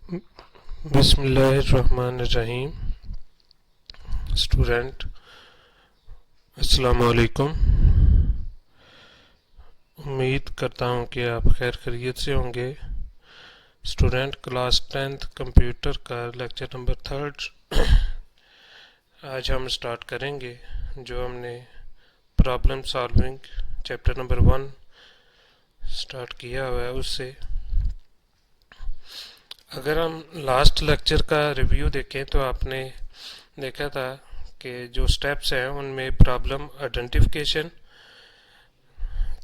बिस्मिल्लाहिर्रहमानिर्रहीम। स्टूडेंट, अस्सलाम वालेकुम। उम्मीद करता हूँ कि आप खैर खैरियत से होंगे। स्टूडेंट, क्लास 10th कंप्यूटर का लेक्चर नंबर 3 आज हम स्टार्ट करेंगे। जो हमने problem solving chapter number 1 start किया हुआ है उससे। अगर हम लास्ट लेक्चर का रिव्यू देखें तो आपने देखा था कि जो स्टेप्स हैं उनमें प्रॉब्लम आइडेंटिफिकेशन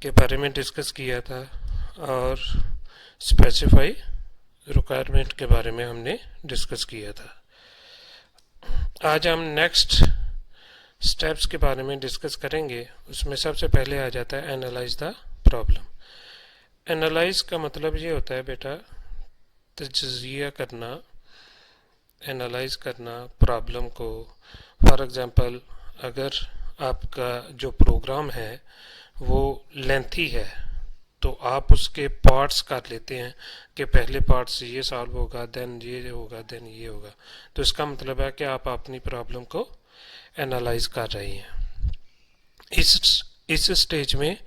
के बारे में डिस्कस किया था और स्पेसिफाई रिक्वायरमेंट के बारे में हमने डिस्कस किया था। आज हम नेक्स्ट स्टेप्स के बारे में डिस्कस करेंगे। उसमें सबसे पहले आ जाता है एनालाइज द प्रॉब्लम। एनालाइज का मतलब ये होता है बेटा तज्जिया करना, एनालाइज करना प्रॉब्लम को। फॉर एग्जांपल, अगर आपका जो प्रोग्राम है वो लेंथी है तो आप उसके पार्ट्स कर लेते हैं कि पहले पार्ट से ये सॉल्व होगा, देन ये होगा, देन ये होगा। तो इसका मतलब है कि आप अपनी प्रॉब्लम को एनालाइज कर रहे हैं। इस स्टेज में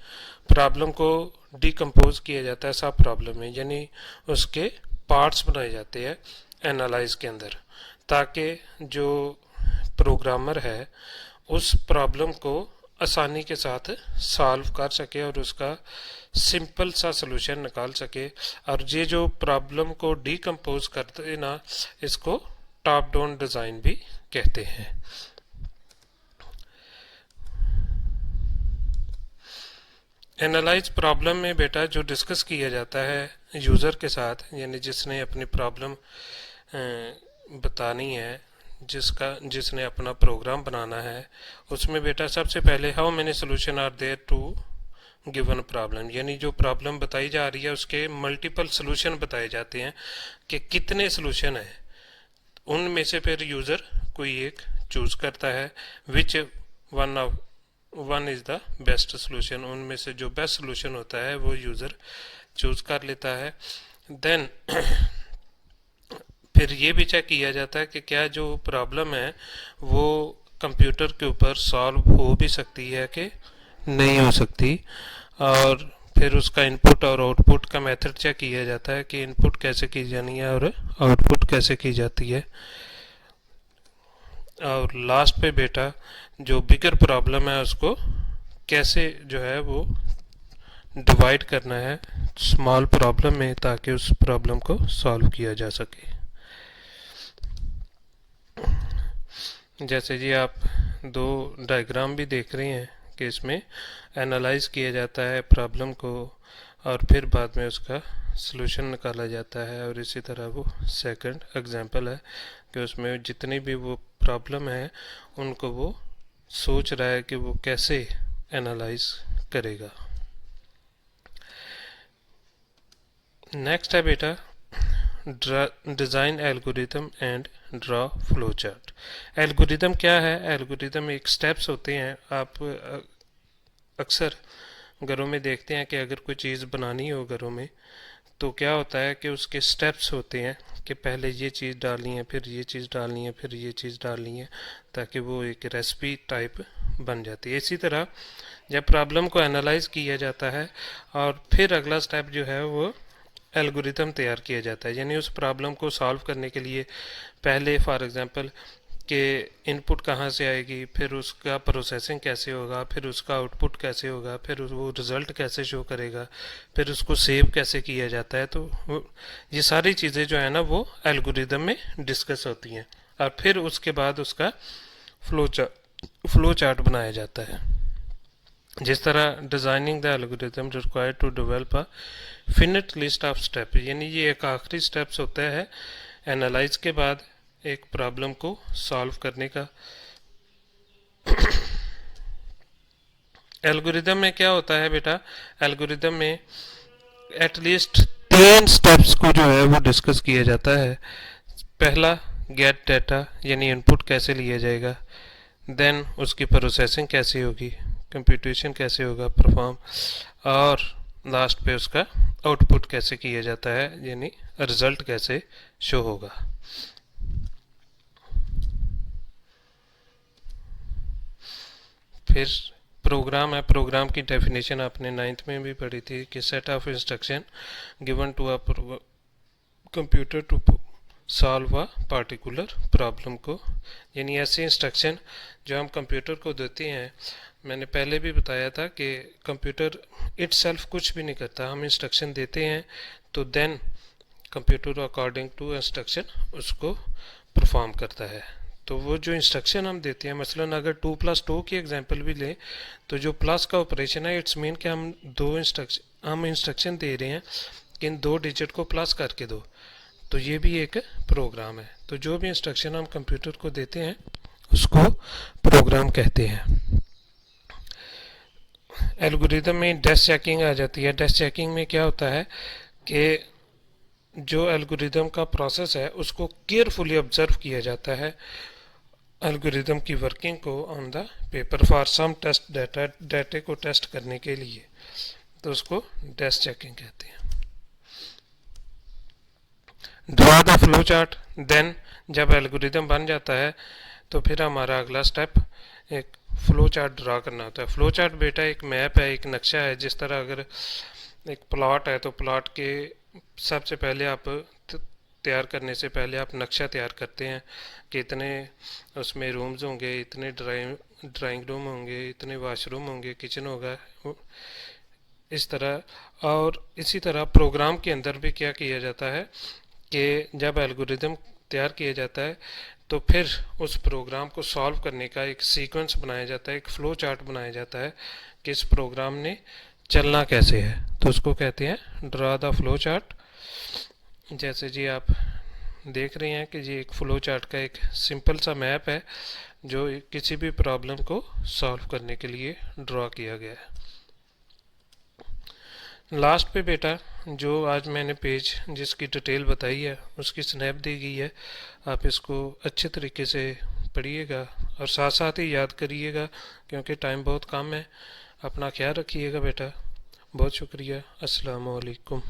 प्रॉब्लम को डिकम्पोज किया जाता है सब प्रॉब्लम में, यानी उसके पार्ट्स बनाए जाते हैं एनालाइज के अंदर, ताकि जो प्रोग्रामर है उस प्रॉब्लम को आसानी के साथ सॉल्व कर सके और उसका सिंपल सा सलूशन निकाल सके। और ये जो प्रॉब्लम को डिकम्पोज करते हैं ना, इसको टॉप डाउन डिज़ाइन भी कहते हैं। एनालाइज प्रॉब्लम में बेटा जो डिस्कस किया जाता है यूज़र के साथ, यानी जिसने अपनी प्रॉब्लम बतानी है, जिसने अपना प्रोग्राम बनाना है, उसमें बेटा सबसे पहले how many solution are there to given problem, यानी जो प्रॉब्लम बताई जा रही है उसके मल्टीपल सोल्यूशन बताए जाते हैं कि कितने सोल्यूशन है। उनमें से फिर यूज़र कोई एक चूज करता है which one is the best solution. उनमें से जो बेस्ट सोल्यूशन होता है वो यूज़र चूज कर लेता है। देन फिर ये भी चेक किया जाता है कि क्या जो प्रॉब्लम है वो कंप्यूटर के ऊपर सॉल्व हो भी सकती है कि नहीं हो सकती। और फिर उसका इनपुट और आउटपुट का मेथड चेक किया जाता है कि इनपुट कैसे की जानी है और आउटपुट कैसे की जाती है। और लास्ट पे बेटा जो बिगर प्रॉब्लम है उसको कैसे जो है वो डिवाइड करना है स्मॉल प्रॉब्लम में, ताकि उस प्रॉब्लम को सॉल्व किया जा सके। जैसे जी आप दो डायग्राम भी देख रहे हैं कि इसमें एनालाइज किया जाता है प्रॉब्लम को और फिर बाद में उसका सलूशन निकाला जाता है। और इसी तरह वो सेकंड एग्जांपल है कि उसमें जितनी भी वो प्रॉब्लम है उनको वो सोच रहा है कि वो कैसे एनालाइज करेगा। नेक्स्ट है बेटा design algorithm and draw flow chart. Algorithm क्या है? एल्गोरिथम एक स्टेप्स होते हैं। आप अक्सर घरों में देखते हैं कि अगर कोई चीज़ बनानी हो घरों में तो क्या होता है कि उसके स्टेप्स होते हैं कि पहले ये चीज़ डालनी है, फिर ये चीज़ डालनी है, फिर ये चीज़ डालनी है, ताकि वो एक रेसिपी टाइप बन जाती है। इसी तरह जब प्रॉब्लम को एनालाइज किया जाता है और फिर अगला स्टेप जो है वो एल्गोरिथम तैयार किया जाता है, यानी उस प्रॉब्लम को सॉल्व करने के लिए पहले फॉर एग्जांपल कि इनपुट कहाँ से आएगी, फिर उसका प्रोसेसिंग कैसे होगा, फिर उसका आउटपुट कैसे होगा, फिर वो रिज़ल्ट कैसे शो करेगा, फिर उसको सेव कैसे किया जाता है। तो ये सारी चीज़ें जो है ना वो एल्गोरिदम में डिस्कस होती हैं और फिर उसके बाद उसका फ्लो चार्ट बनाया जाता है। जिस तरह designing the algorithm required to develop a finite list of step, यानी ये एक आखिरी स्टेप्स होता है एनालाइज के बाद एक प्रॉब्लम को सॉल्व करने का। एल्गोरिदम में क्या होता है बेटा? एल्गोरिदम में एटलीस्ट 3 स्टेप्स को जो है वो डिस्कस किया जाता है। पहला गेट डाटा, यानी इनपुट कैसे लिया जाएगा, देन उसकी प्रोसेसिंग कैसे होगी, कंप्यूटेशन कैसे होगा परफॉर्म, और लास्ट पे उसका आउटपुट कैसे किया जाता है, यानी रिजल्ट कैसे शो होगा। फिर प्रोग्राम है, प्रोग्राम की डेफिनेशन आपने 9th में भी पढ़ी थी कि set of instruction given to a computer to solve a particular problem को, यानी ऐसे इंस्ट्रक्शन जो हम कंप्यूटर को देते हैं। मैंने पहले भी बताया था कि कंप्यूटर इटसेल्फ कुछ भी नहीं करता, हम इंस्ट्रक्शन देते हैं तो then computer according to instruction उसको परफॉर्म करता है। तो वो जो इंस्ट्रक्शन हम देते हैं, मसलन अगर 2+2 की एग्जांपल भी लें तो जो प्लस का ऑपरेशन है इट्स मीन कि हम इंस्ट्रक्शन दे रहे हैं कि इन 2 डिजिट को प्लस करके दो, तो ये भी एक प्रोग्राम है। तो जो भी इंस्ट्रक्शन हम कंप्यूटर को देते हैं उसको प्रोग्राम कहते हैं। एल्गोरिदम में डेस्क चेकिंग आ जाती है। डेस्क चेकिंग में क्या होता है कि जो एल्गोरिदम का प्रोसेस है उसको केयरफुली ऑब्जर्व किया जाता है, एल्गोरिदम की वर्किंग को on the paper for some test data को टेस्ट करने के लिए, तो उसको डेस्क चेकिंग कहते हैं। Draw the flow chart, then जब एल्गोरिदम बन जाता है तो फिर हमारा अगला स्टेप एक फ्लो चार्ट ड्रा करना होता है। फ्लो चार्ट बेटा एक मैप है, एक नक्शा है। जिस तरह अगर एक प्लॉट है तो प्लॉट के सबसे पहले आप तैयार करने से पहले आप नक्शा तैयार करते हैं कि इतने उसमें रूम्स होंगे, इतने ड्राइंग रूम होंगे, इतने वॉशरूम होंगे, किचन होगा, इस तरह। और इसी तरह प्रोग्राम के अंदर भी क्या किया जाता है कि जब एल्गोरिदम तैयार किया जाता है तो फिर उस प्रोग्राम को सॉल्व करने का एक सीक्वेंस बनाया जाता है, एक फ्लो चार्ट बनाया जाता है कि इस प्रोग्राम ने चलना कैसे है, तो उसको कहते हैं ड्रा द फ्लो चार्ट। जैसे जी आप देख रहे हैं कि जी एक फ्लो चार्ट का एक सिंपल सा मैप है जो किसी भी प्रॉब्लम को सॉल्व करने के लिए ड्रा किया गया है। लास्ट पे बेटा जो आज मैंने पेज जिसकी डिटेल बताई है उसकी स्नैप दी गई है, आप इसको अच्छे तरीके से पढ़िएगा और साथ साथ ही याद करिएगा क्योंकि टाइम बहुत कम है। अपना ख्याल रखिएगा बेटा, बहुत शुक्रिया। अस्सलाम वालेकुम।